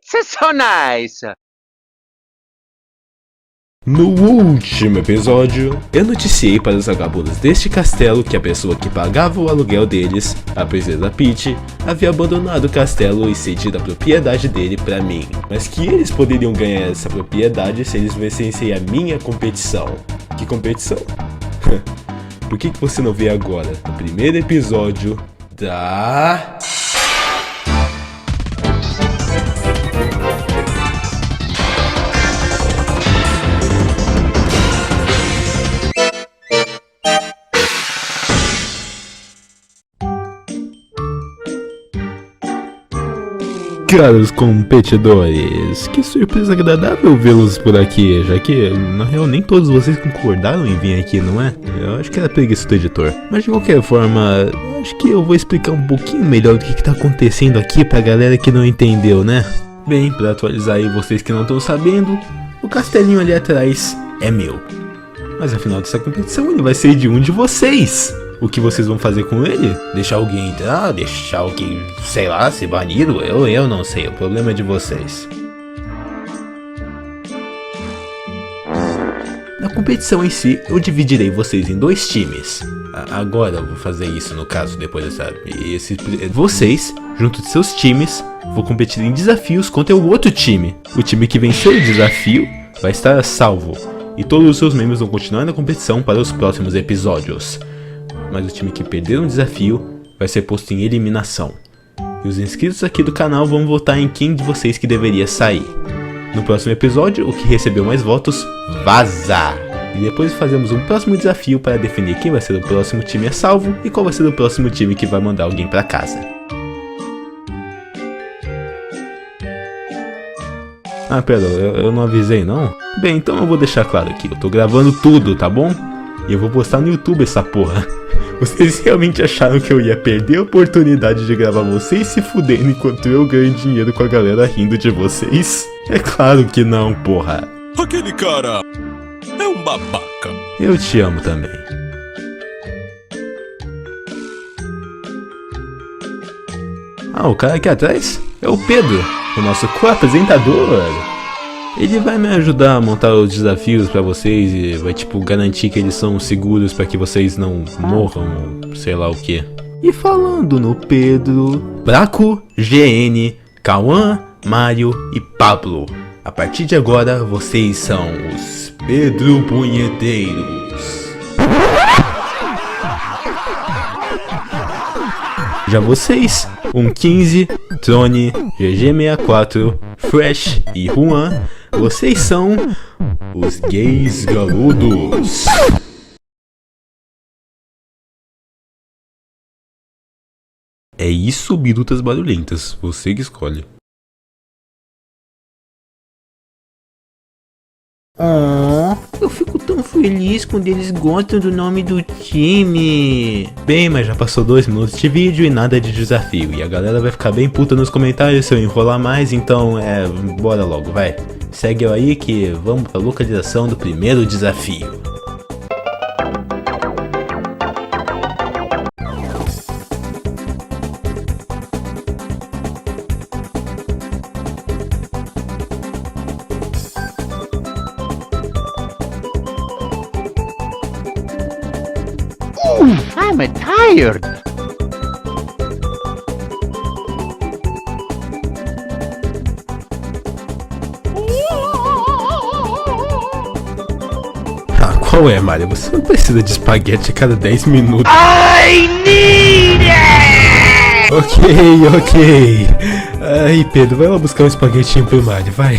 So nice! No último episódio, eu noticiei para os vagabundos deste castelo que a pessoa que pagava o aluguel deles, a princesa Peach, havia abandonado o castelo e cedido a propriedade dele para mim, mas que eles poderiam ganhar essa propriedade se eles vencessem a minha competição. Que competição? Por que você não vê agora, no primeiro episódio da... Caros competidores, que surpresa agradável vê-los por aqui, já que, na real, nem todos vocês concordaram em vir aqui, não é? Eu acho que era preguiça do editor. Mas de qualquer forma, acho que eu vou explicar um pouquinho melhor o que tá acontecendo aqui pra galera que não entendeu, né? Bem, pra atualizar aí vocês que não estão sabendo, o castelinho ali atrás é meu. Mas afinal dessa competição ele vai ser de um de vocês. O que vocês vão fazer com ele? Deixar alguém entrar? Deixar alguém, sei lá, ser banido? Eu não sei, o problema é de vocês. Na competição em si, eu dividirei vocês em dois times. Agora eu vou fazer isso no caso, depois dessa... Vocês, junto de seus times, vão competir em desafios contra o outro time. O time que vencer o desafio vai estar salvo. E todos os seus membros vão continuar na competição para os próximos episódios. Mas o time que perder um desafio vai ser posto em eliminação. E os inscritos aqui do canal vão votar em quem de vocês que deveria sair. No próximo episódio, o que recebeu mais votos, vaza! E depois fazemos um próximo desafio para definir quem vai ser o próximo time a salvo e qual vai ser o próximo time que vai mandar alguém para casa. Ah, pera, eu não avisei não? Bem, então eu vou deixar claro aqui, eu tô gravando tudo, tá bom? E eu vou postar no YouTube essa porra. Vocês realmente acharam que eu ia perder a oportunidade de gravar vocês se fudendo enquanto eu ganho dinheiro com a galera rindo de vocês? É claro que não, porra. Aquele cara é um babaca. Eu te amo também. Ah, o cara aqui atrás é o Pedro, o nosso co-apresentador. Ele vai me ajudar a montar os desafios pra vocês e vai tipo garantir que eles são seguros pra que vocês não morram, sei lá o que. E falando no Pedro, Braco, GN, Cauã, Mário e Pablo. A partir de agora vocês são os Pedro Punheteiros. Já vocês, 15, Trone, GG64, Fresh e Juan, vocês são os gays galudos. É isso, birutas barulhentas, você que escolhe. Eu fico tão feliz quando eles gostam do nome do time. Bem, mas já passou 2 minutos de vídeo e nada de desafio. E a galera vai ficar bem puta nos comentários se eu enrolar mais, então bora logo, vai. Segue eu aí que vamos pra localização do primeiro desafio. I'm tired! Ah, qual é, Mario? Você não precisa de espaguete a cada 10 minutos. I need it! Ok. Aí, Pedro, vai lá buscar um espaguetinho pro Mario, vai.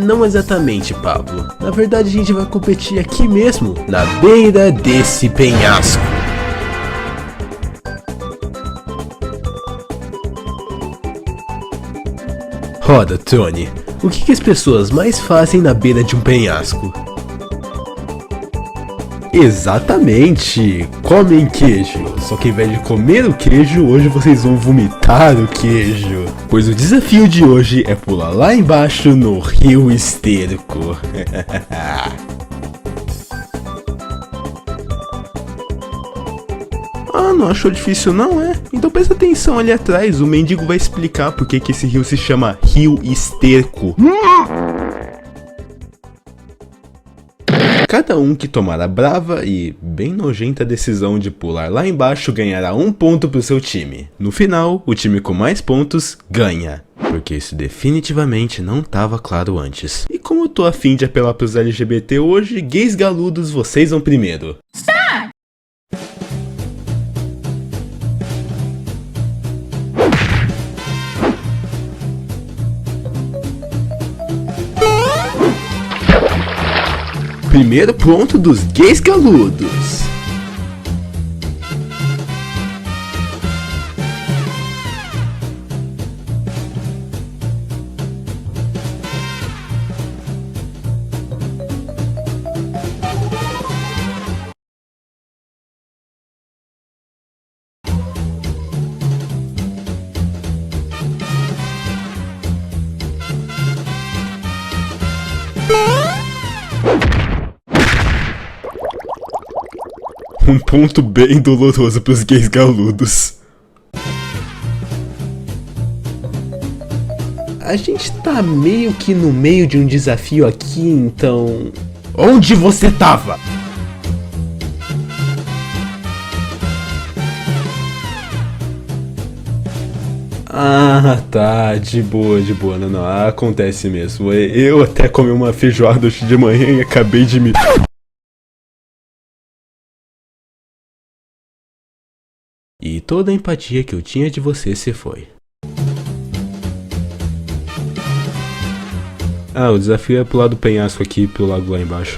Não exatamente, Pablo. Na verdade, a gente vai competir aqui mesmo, na beira desse penhasco. Roda, Tony. O que as pessoas mais fazem na beira de um penhasco? Exatamente, comem queijo. Só que ao invés de comer o queijo, hoje vocês vão vomitar o queijo. Pois o desafio de hoje é pular lá embaixo no rio esterco. Ah, não achou difícil não, é? Então presta atenção ali atrás, o mendigo vai explicar por que esse rio se chama Rio Esterco. Cada um que tomar a brava e bem nojenta decisão de pular lá embaixo ganhará 1 ponto pro seu time. No final, o time com mais pontos ganha. Porque isso definitivamente não tava claro antes. E como eu tô afim de apelar pros LGBT hoje, gays galudos, vocês vão primeiro. Primeiro ponto dos gays galudos. Um ponto bem doloroso pros gays galudos. A gente tá meio que no meio de um desafio aqui, então... Onde você tava? Ah, tá, de boa, não, acontece mesmo. Eu até comi uma feijoada hoje de manhã e acabei de me... E toda a empatia que eu tinha de você se foi. Ah, o desafio é pular do penhasco aqui pro lago lá embaixo.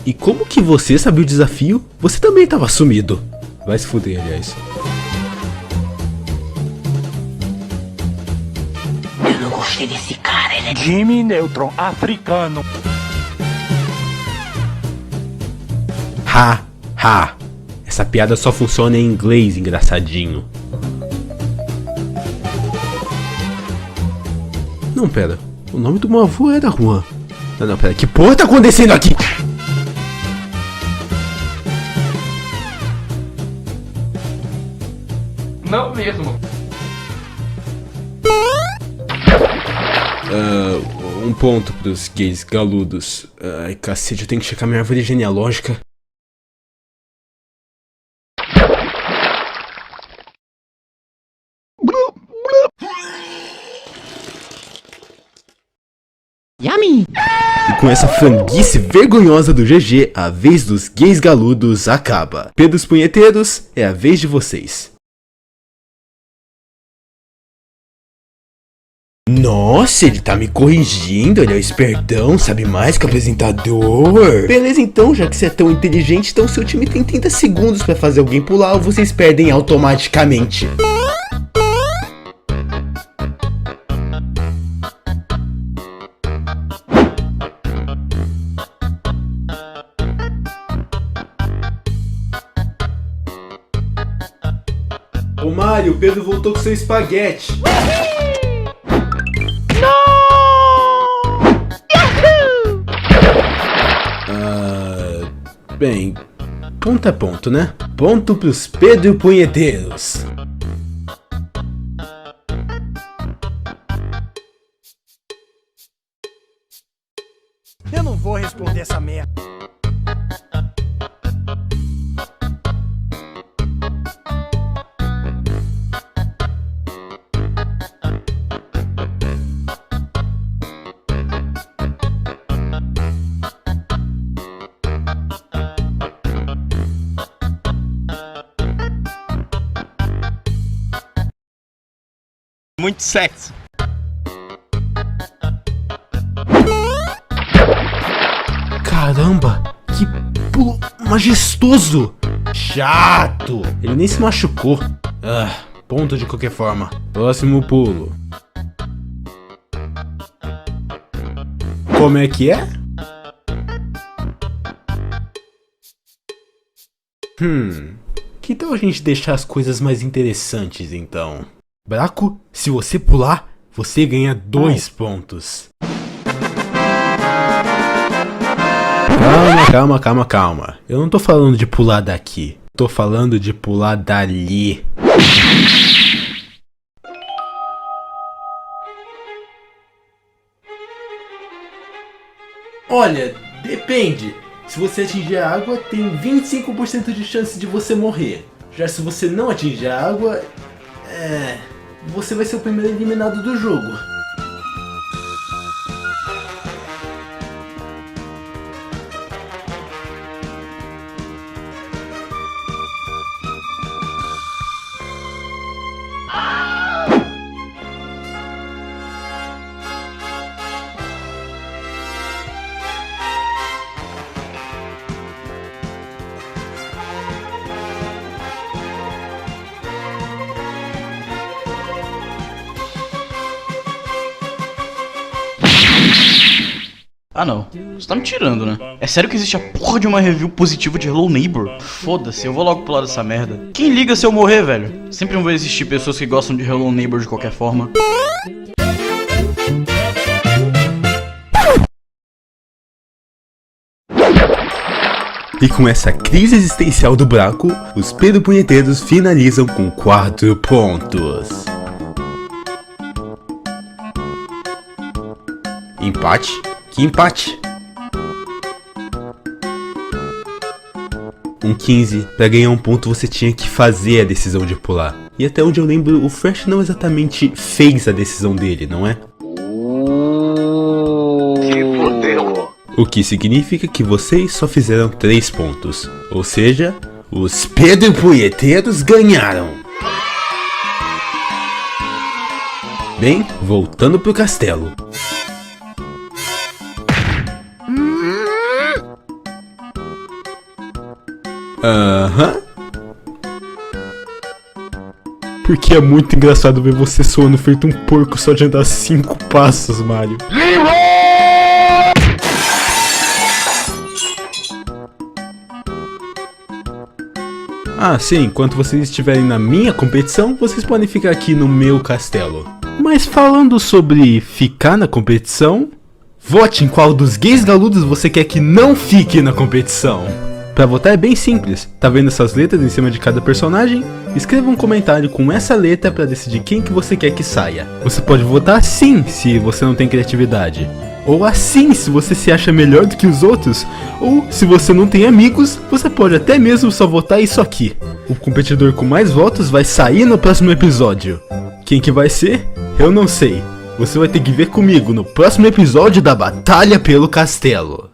E como que você sabia o desafio? Você também tava sumido. Vai se fuder, aliás. Eu não gostei desse cara, ele é Jimmy Neutron africano. Ha. Essa piada só funciona em inglês, engraçadinho. Não, pera. O nome do meu avô era Juan. Não, pera. Que porra tá acontecendo aqui? Não mesmo. Um ponto pros gays galudos. Ai, cacete, eu tenho que checar minha árvore genealógica. Yummy! E com essa franguice vergonhosa do GG, a vez dos gays galudos acaba. Pedros punheteiros, é a vez de vocês. Nossa, ele tá me corrigindo, ele é o espertão, sabe mais que o apresentador. Beleza então, já que você é tão inteligente, então seu time tem 30 segundos pra fazer alguém pular ou vocês perdem automaticamente. Ô Mário, o Pedro voltou com seu espaguete. Bem, ponto é ponto, né? Ponto pros Pedro punheteiros. Eu não vou responder essa merda. Muito sexy. Caramba, que pulo majestoso. Chato. Ele nem se machucou. Ponto de qualquer forma. Próximo pulo. Como é que é? Que tal a gente deixar as coisas mais interessantes então? Braco, se você pular, você ganha 2 pontos. Calma. Eu não tô falando de pular daqui. Tô falando de pular dali. Olha, depende. Se você atingir a água, tem 25% de chance de você morrer. Já se você não atingir a água, você vai ser o primeiro eliminado do jogo. Ah não, você tá me tirando, né? É sério que existe a porra de uma review positiva de Hello Neighbor? Foda-se, eu vou logo pular dessa merda. Quem liga se eu morrer, velho? Sempre vão existir pessoas que gostam de Hello Neighbor de qualquer forma. E com essa crise existencial do Braco, os pedopunheteiros finalizam com 4 pontos. Empate? Que empate? Um 15, pra ganhar um ponto você tinha que fazer a decisão de pular. E até onde eu lembro, o Fresh não exatamente fez a decisão dele, não é? Que fodeu. O que significa que vocês só fizeram 3 pontos. Ou seja, os pedopunheteiros ganharam. Bem, voltando pro castelo. Porque é muito engraçado ver você soando feito um porco só de andar 5 passos, Mario. Ah, sim, enquanto vocês estiverem na minha competição, vocês podem ficar aqui no meu castelo. Mas falando sobre ficar na competição, vote em qual dos gays galudos você quer que não fique na competição. Pra votar é bem simples, tá vendo essas letras em cima de cada personagem? Escreva um comentário com essa letra pra decidir quem que você quer que saia. Você pode votar assim, se você não tem criatividade. Ou assim, se você se acha melhor do que os outros. Ou, se você não tem amigos, você pode até mesmo só votar isso aqui. O competidor com mais votos vai sair no próximo episódio. Quem que vai ser? Eu não sei. Você vai ter que ver comigo no próximo episódio da Batalha pelo Castelo.